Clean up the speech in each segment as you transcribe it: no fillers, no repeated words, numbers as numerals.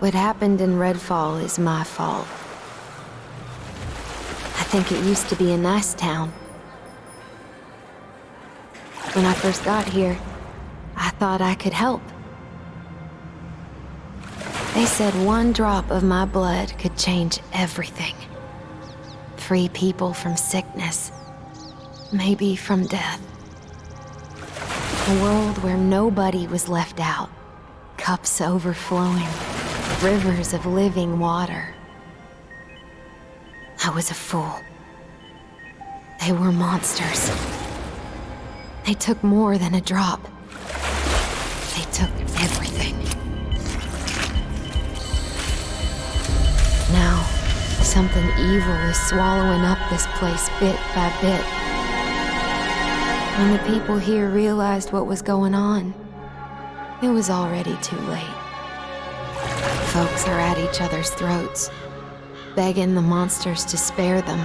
What happened in Redfall is my fault. I think it used to be a nice town. When I first got here, I thought I could help. They said one drop of my blood could change everything. Free people from sickness, maybe from death. A world where nobody was left out. Cups overflowing, rivers of living water. I was a fool. They were monsters. They took more than a drop. They took everything. Now, something evil is swallowing up this place bit by bit. When the people here realized what was going on, it was already too late. Folks are at each other's throats, begging the monsters to spare them.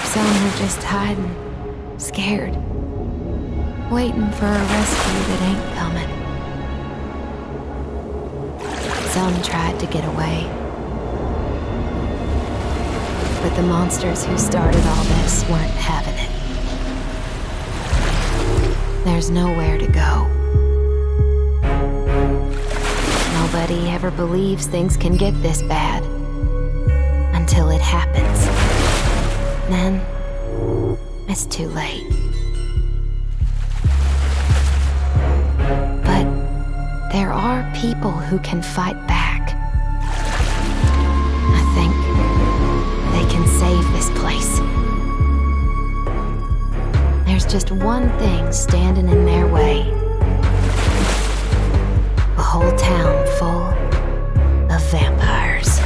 Some are just hiding, scared, waiting for a rescue that ain't coming. Some tried to get away, but the monsters who started all this weren't having it. There's nowhere to go. Nobody ever believes things can get this bad until it happens. Then, it's too late. But there are people who can fight back. I think they can save this place. There's just one thing standing in their way. A whole town full of vampires.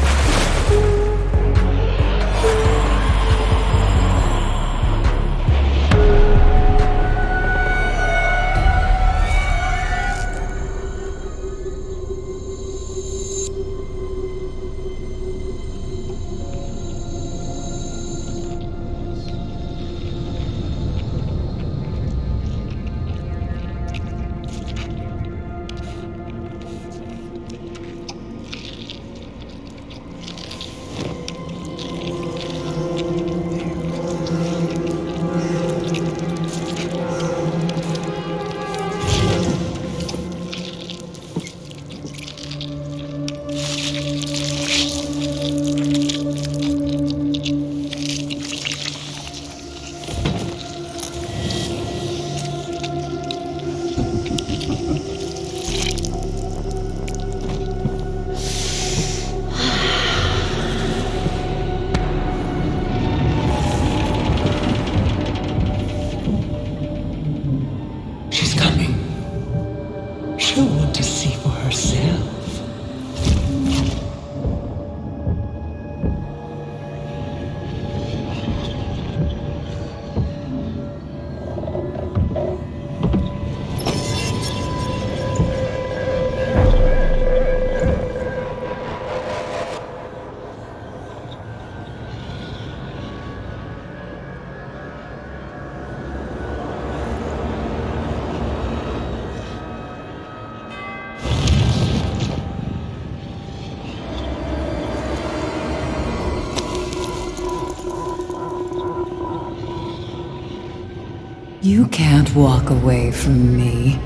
You can't walk away from me.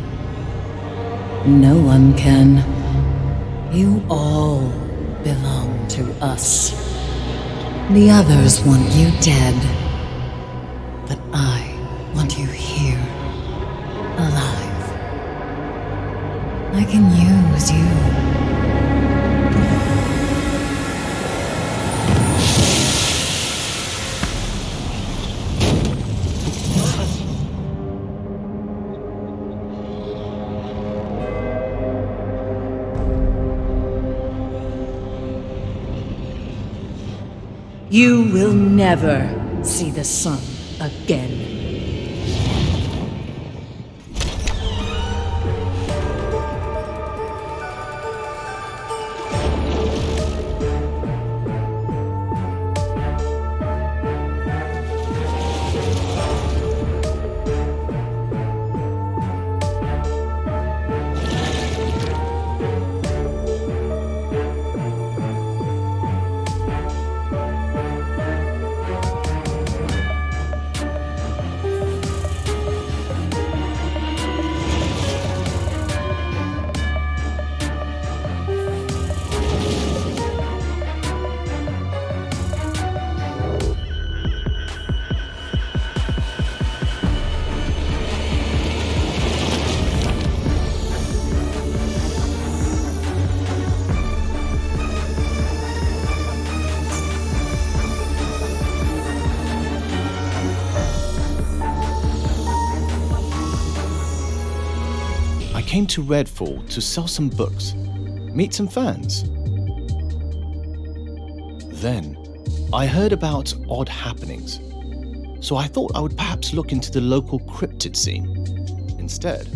No one can. You all belong to us. The others want you dead. But I want you here, alive. I can use you. You will never see the sun again. came to Redfall to sell some books, meet some fans. Then, I heard about odd happenings, so I thought I would perhaps look into the local cryptid scene. Instead,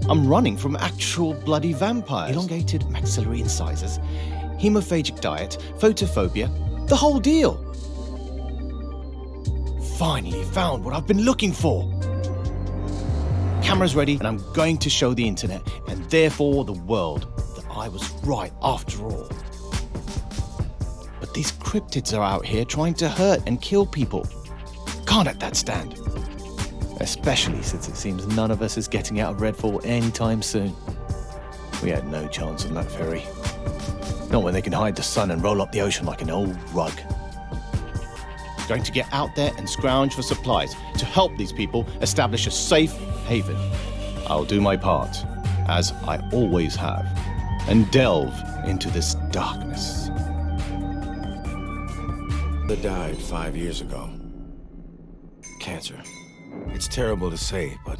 I'm running from actual bloody vampires. Elongated maxillary incisors, hemophagic diet, photophobia, the whole deal. Finally found what I've been looking for. Camera's ready, and I'm going to show the internet, and therefore the world, that I was right after all. But these cryptids are out here trying to hurt and kill people. Can't let that stand. Especially since it seems none of us is getting out of Redfall anytime soon. We had no chance on that ferry. Not when they can hide the sun and roll up the ocean like an old rug. Going to get out there and scrounge for supplies to help these people establish a safe haven. I'll do my part, as I always have, and delve into this darkness. Mother died 5 years ago. Cancer. It's terrible to say, but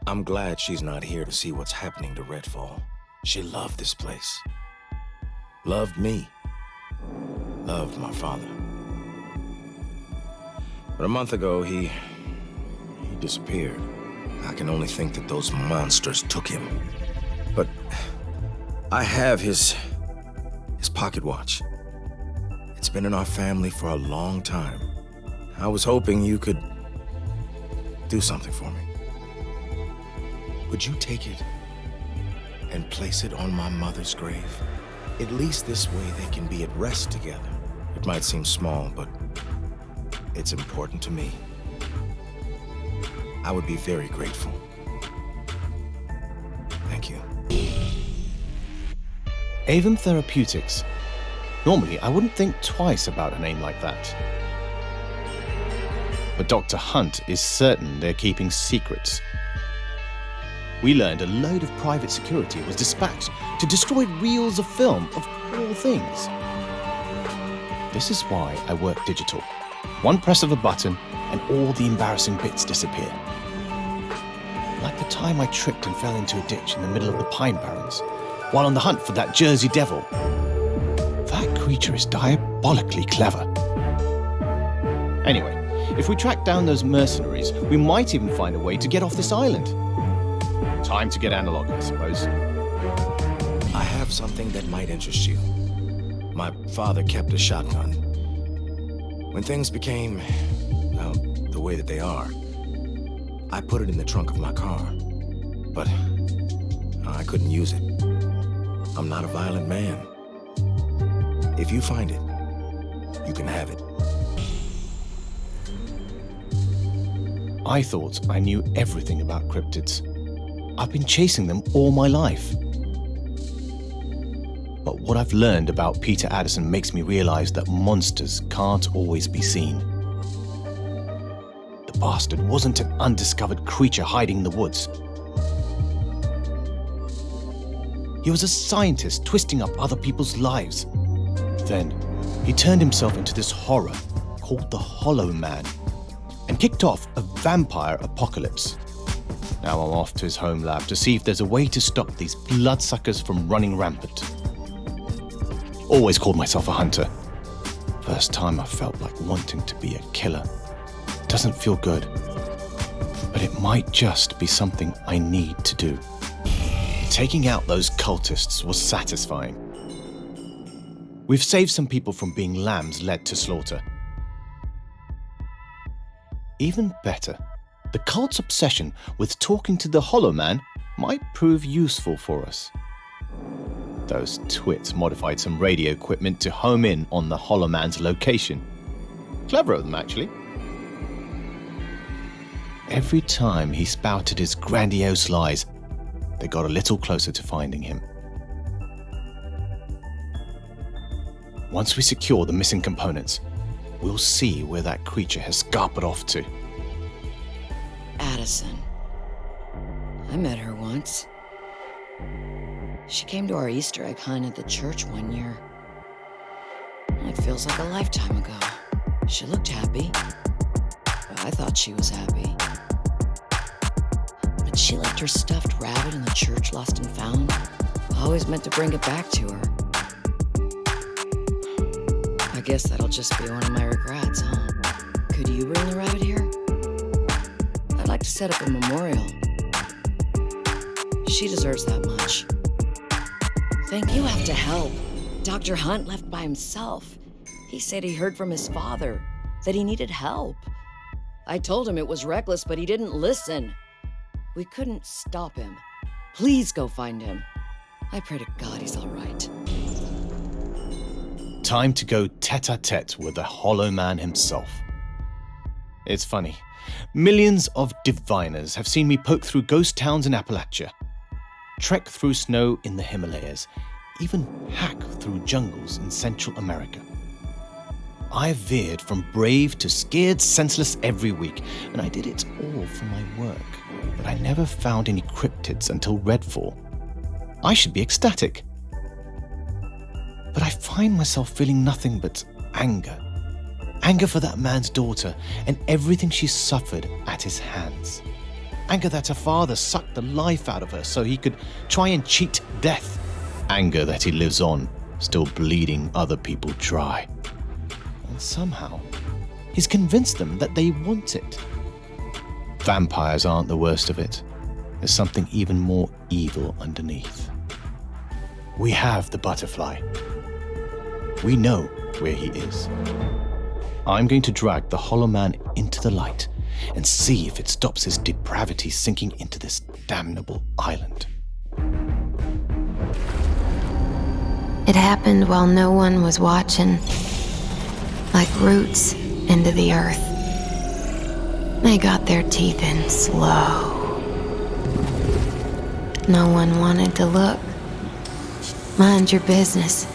I'm glad she's not here to see what's happening to Redfall. She loved this place. Loved me. Loved my father. But a month ago, he disappeared. I can only think that those monsters took him. But I have his pocket watch. It's been in our family for a long time. I was hoping you could do something for me. Would you take it and place it on my mother's grave? At least this way they can be at rest together. It might seem small, but it's important to me. I would be very grateful. Thank you. Avon Therapeutics. Normally, I wouldn't think twice about a name like that. But Dr. Hunt is certain they're keeping secrets. We learned a load of private security was dispatched to destroy reels of film, of all things. This is why I work digital. One press of a button and all the embarrassing bits disappear. Like the time I tripped and fell into a ditch in the middle of the Pine Barrens, while on the hunt for that Jersey Devil. That creature is diabolically clever. Anyway, if we track down those mercenaries, we might even find a way to get off this island. Time to get analog, I suppose. I have something that might interest you. My father kept a shotgun. When things became, well, the way that they are, I put it in the trunk of my car. But I couldn't use it. I'm not a violent man. If you find it, you can have it. I thought I knew everything about cryptids. I've been chasing them all my life. But what I've learned about Peter Addison makes me realize that monsters can't always be seen. The bastard wasn't an undiscovered creature hiding in the woods. He was a scientist twisting up other people's lives. Then, he turned himself into this horror called the Hollow Man and kicked off a vampire apocalypse. Now I'm off to his home lab to see if there's a way to stop these bloodsuckers from running rampant. Always called myself a hunter. First time I felt like wanting to be a killer. Doesn't feel good, but it might just be something I need to do. Taking out those cultists was satisfying. We've saved some people from being lambs led to slaughter. Even better, the cult's obsession with talking to the Hollow Man might prove useful for us. Those twits modified some radio equipment to home in on the Hollow Man's location. Clever of them, actually. Every time he spouted his grandiose lies, they got a little closer to finding him. Once we secure the missing components, we'll see where that creature has scarpered off to. Addison. I met her once. She came to our Easter egg hunt at the church one year. It feels like a lifetime ago. She looked happy. I thought she was happy. But she left her stuffed rabbit in the church lost and found. I always meant to bring it back to her. I guess that'll just be one of my regrets, huh? Could you bring the rabbit here? I'd like to set up a memorial. She deserves that much. Think you have to help. Dr. Hunt left by himself. He said he heard from his father, that he needed help. I told him it was reckless, but he didn't listen. We couldn't stop him. Please go find him. I pray to God he's all right. Time to go tete-a-tete with the Hollow Man himself. It's funny. Millions of diviners have seen me poke through ghost towns in Appalachia, trek through snow in the Himalayas, even hack through jungles in Central America. I've veered from brave to scared senseless every week, and I did it all for my work. But I never found any cryptids until Redfall. I should be ecstatic. But I find myself feeling nothing but anger. Anger for that man's daughter and everything she suffered at his hands. Anger that her father sucked the life out of her so he could try and cheat death. Anger that he lives on, still bleeding other people dry. And somehow, he's convinced them that they want it. Vampires aren't the worst of it. There's something even more evil underneath. We have the butterfly. We know where he is. I'm going to drag the Hollow Man into the light and see if it stops his depravity sinking into this damnable island. It happened while no one was watching, like roots into the earth. They got their teeth in slow. No one wanted to look. Mind your business.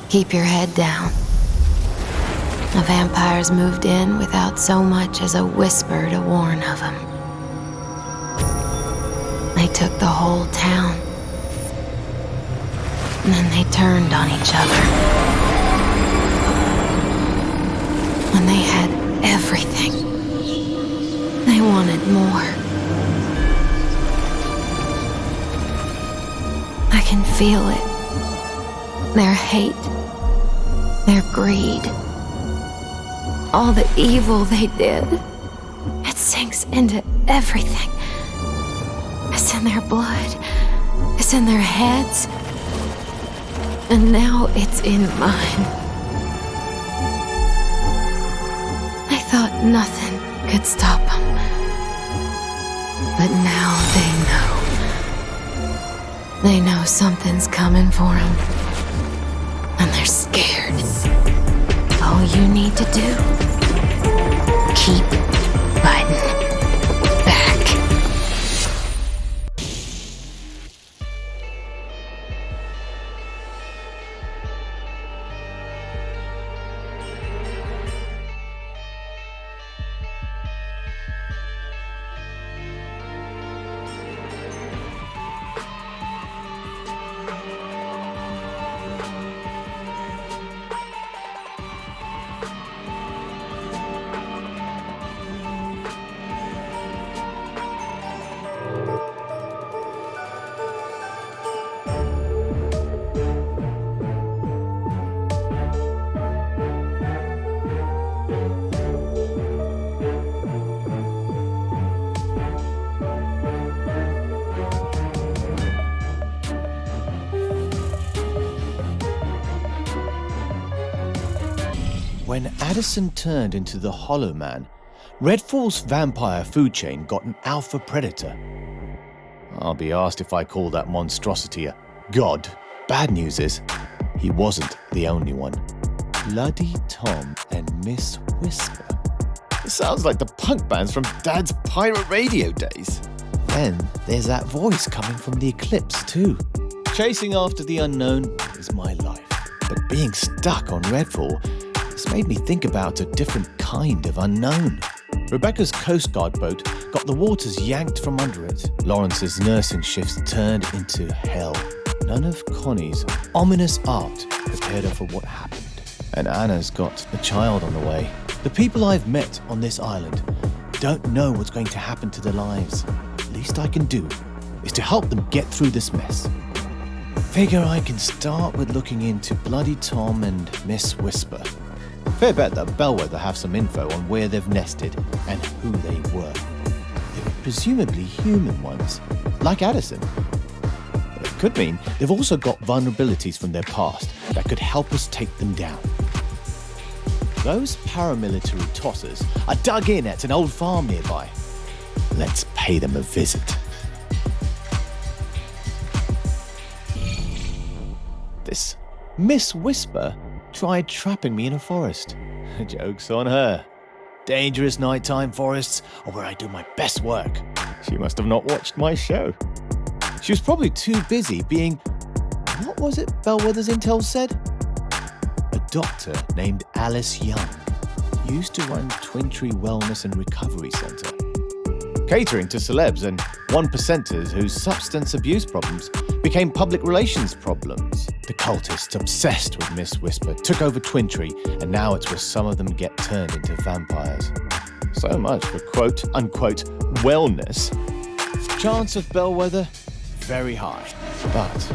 Keep your head down. The vampires moved in without so much as a whisper to warn of them. They took the whole town. And then they turned on each other. When they had everything, they wanted more. I can feel it. Their hate, their greed, all the evil they did. It sinks into everything. It's in their blood. It's in their heads. And now it's in mine. I thought nothing could stop them. But now they know. They know something's coming for them. And they're scared. All you need to do, keep fighting back. When Addison turned into the Hollow Man, Redfall's vampire food chain got an alpha predator. I'll be asked if I call that monstrosity a god. Bad news is, he wasn't the only one. Bloody Tom and Miss Whisper. It sounds like the punk bands from Dad's pirate radio days. Then there's that voice coming from the eclipse too. Chasing after the unknown is my life. But being stuck on Redfall, it's made me think about a different kind of unknown. Rebecca's Coast Guard boat got the waters yanked from under it. Lawrence's nursing shifts turned into hell. None of Connie's ominous art prepared her for what happened. And Anna's got a child on the way. The people I've met on this island don't know what's going to happen to their lives. Least I can do is to help them get through this mess. Figure I can start with looking into Bloody Tom and Miss Whisper. Fair bet that Bellwether have some info on where they've nested and who they were. They're presumably human ones, like Addison. It could mean they've also got vulnerabilities from their past that could help us take them down. Those paramilitary tossers are dug in at an old farm nearby. Let's pay them a visit. This Miss Whisper tried trapping me in a forest. Joke's on her. Dangerous nighttime forests are where I do my best work. She must have not watched my show. She was probably too busy being... What was it Bellwether's intel said? A doctor named Alice Young used to run Twintree Wellness and Recovery Centre, catering to celebs and one-percenters whose substance abuse problems became public relations problems. The cultists obsessed with Miss Whisper took over Twintree, and now it's where some of them get turned into vampires. So much for quote-unquote wellness. Chance of Bellwether? Very high. But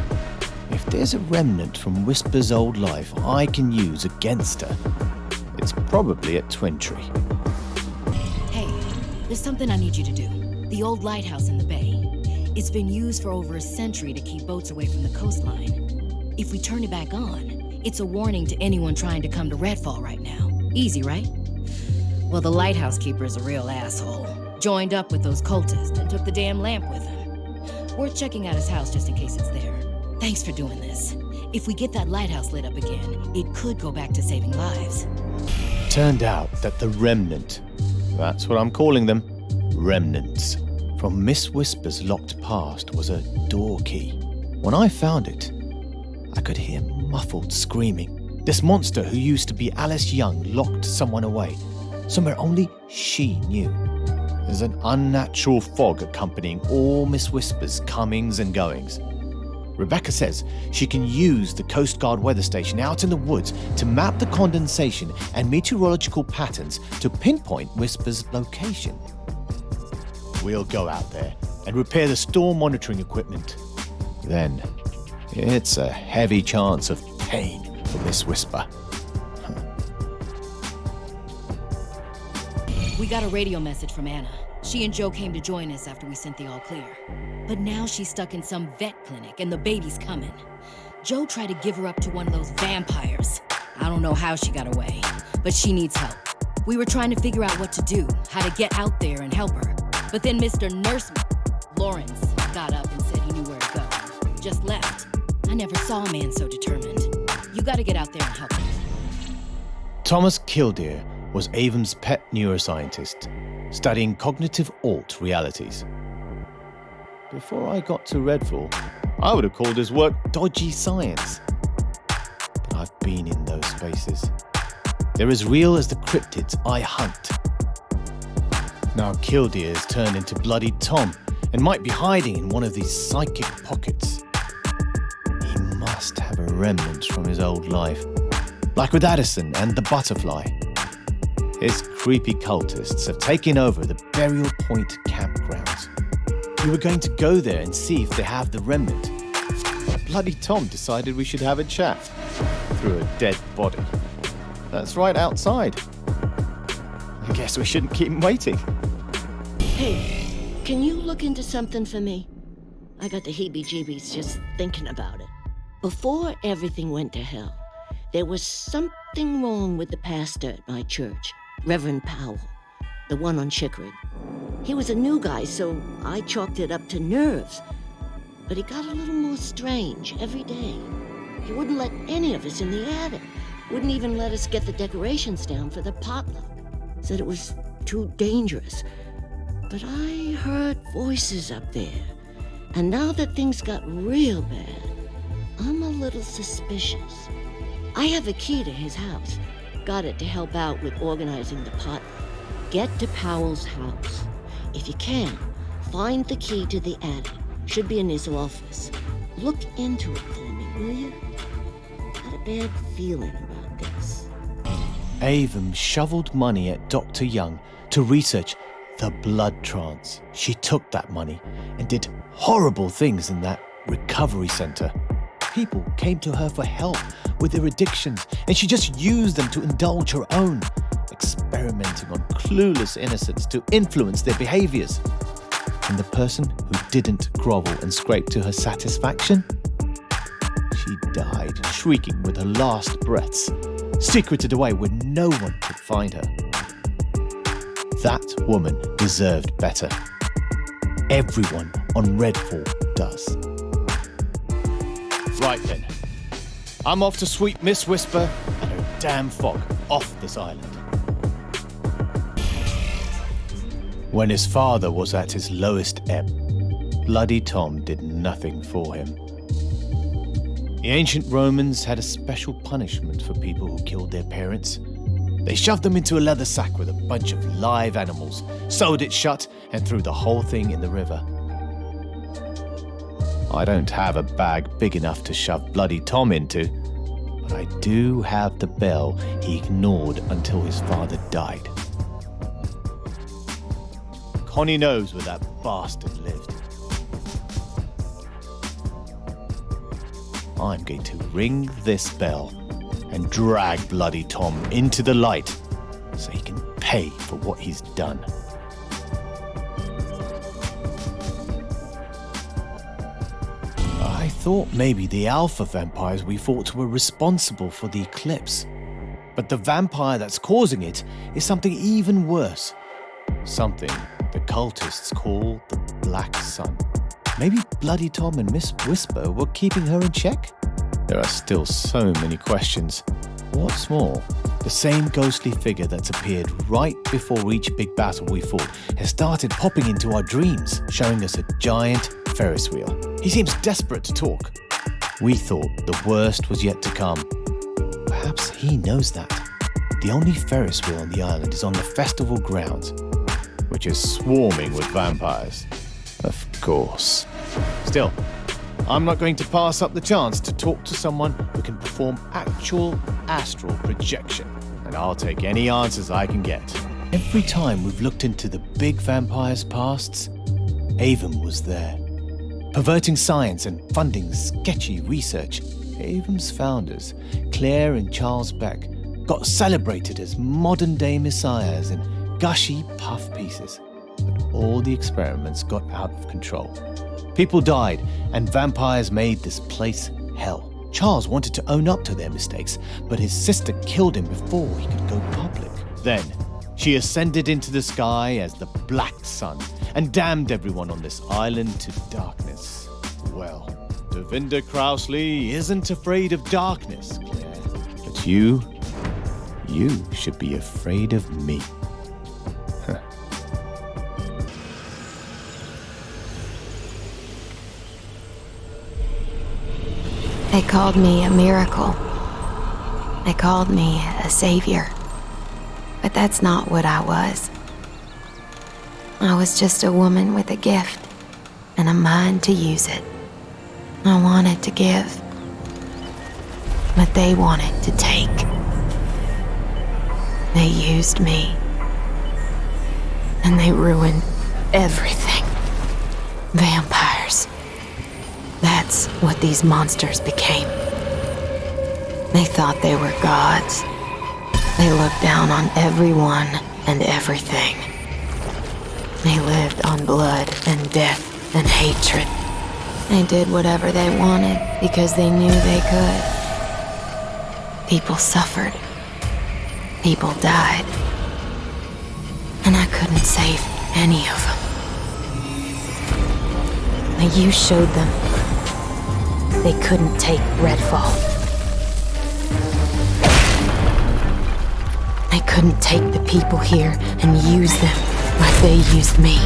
if there's a remnant from Whisper's old life I can use against her, it's probably at Twintree. Hey, there's something I need you to do. The old lighthouse in the bay. It's been used for over a century to keep boats away from the coastline. If we turn it back on, it's a warning to anyone trying to come to Redfall right now. Easy, right? Well, the lighthouse keeper is a real asshole. Joined up with those cultists and took the damn lamp with him. Worth checking out his house just in case it's there. Thanks for doing this. If we get that lighthouse lit up again, it could go back to saving lives. Turned out that the remnant, that's what I'm calling them, remnants, from Miss Whisper's locked past was a door key. When I found it, I could hear muffled screaming. This monster who used to be Alice Young locked someone away, somewhere only she knew. There's an unnatural fog accompanying all Miss Whisper's comings and goings. Rebecca says she can use the Coast Guard weather station out in the woods to map the condensation and meteorological patterns to pinpoint Whisper's location. We'll go out there and repair the storm monitoring equipment. Then, it's a heavy chance of pain for Miss Whisper. We got a radio message from Anna. She and Joe came to join us after we sent the all clear. But now she's stuck in some vet clinic and the baby's coming. Joe tried to give her up to one of those vampires. I don't know how she got away, but she needs help. We were trying to figure out what to do, how to get out there and help her. But then Mr. Nurseman, Lawrence, got up and said he knew where to go. Just left. I never saw a man so determined. You gotta get out there and help him. Thomas Kildare was Avon's pet neuroscientist, studying cognitive alt realities. Before I got to Redfall, I would have called his work dodgy science. But I've been in those spaces. They're as real as the cryptids I hunt. Now Kildare's turned into Bloody Tom and might be hiding in one of these psychic pockets. He must have a remnant from his old life, like with Addison and the butterfly. His creepy cultists have taken over the Burial Point campgrounds. We were going to go there and see if they have the remnant. Bloody Tom decided we should have a chat through a dead body. That's right outside. I guess we shouldn't keep him waiting. Hey, can you look into something for me? I got the heebie-jeebies just thinking about it. Before everything went to hell, there was something wrong with the pastor at my church, Reverend Powell, the one on Chickering. He was a new guy, so I chalked it up to nerves. But he got a little more strange every day. He wouldn't let any of us in the attic. Wouldn't even let us get the decorations down for the potluck. Said it was too dangerous. But I heard voices up there. And now that things got real bad, I'm a little suspicious. I have a key to his house. Got it to help out with organizing the potluck. Get to Powell's house. If you can, find the key to the attic. Should be in his office. Look into it for me, will you? Got a bad feeling about this. Avon shoveled money at Dr. Young to research the blood trance. She took that money and did horrible things in that recovery center. People came to her for help with their addictions, and she just used them to indulge her own, experimenting on clueless innocents to influence their behaviors. And the person who didn't grovel and scrape to her satisfaction? She died, shrieking with her last breaths, secreted away where no one could find her. That woman deserved better. Everyone on Redfall does. Right then. I'm off to sweep Miss Whisper and her damn fog off this island. When his father was at his lowest ebb, Bloody Tom did nothing for him. The ancient Romans had a special punishment for people who killed their parents. They shoved them into a leather sack with a bunch of live animals, sewed it shut, and threw the whole thing in the river. I don't have a bag big enough to shove Bloody Tom into, but I do have the bell he ignored until his father died. Connie knows where that bastard lived. I'm going to ring this bell and drag Bloody Tom into the light so he can pay for what he's done. I thought maybe the alpha vampires we fought were responsible for the eclipse. But the vampire that's causing it is something even worse. Something the cultists call the Black Sun. Maybe Bloody Tom and Miss Whisper were keeping her in check? There are still so many questions. What's more, the same ghostly figure that's appeared right before each big battle we fought has started popping into our dreams, showing us a giant Ferris wheel. He seems desperate to talk. We thought the worst was yet to come. Perhaps he knows that. The only Ferris wheel on the island is on the festival grounds, which is swarming with vampires. Of course. Still, I'm not going to pass up the chance to talk to someone who can perform actual astral projection, and I'll take any answers I can get. Every time we've looked into the big vampires' pasts, Avon was there, perverting science and funding sketchy research. Avon's founders, Claire and Charles Beck, got celebrated as modern-day messiahs in gushy puff pieces. But all the experiments got out of control. People died, and vampires made this place hell. Charles wanted to own up to their mistakes, but his sister killed him before he could go public. Then, she ascended into the sky as the Black Sun and damned everyone on this island to darkness. Well, Devinda Crowsley isn't afraid of darkness, Claire. But you should be afraid of me. They called me a miracle. They called me a savior. But that's not what I was. I was just a woman with a gift and a mind to use it. I wanted to give, but they wanted to take. They used me, and they ruined everything. Vampires. That's what these monsters became. They thought they were gods. They looked down on everyone and everything. They lived on blood and death and hatred. They did whatever they wanted because they knew they could. People suffered. People died. And I couldn't save any of them. But you showed them they couldn't take Redfall. They couldn't take the people here and use them like they used me.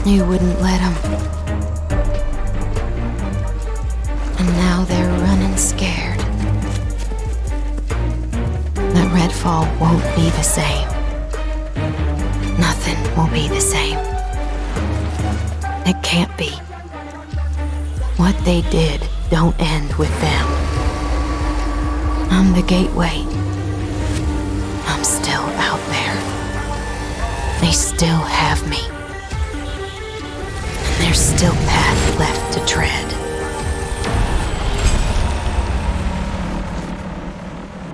You wouldn't let them. And now they're running scared. That Redfall won't be the same. Nothing will be the same. It can't be. What they did don't end with them. I'm the gateway. I'm still out there. They still have me.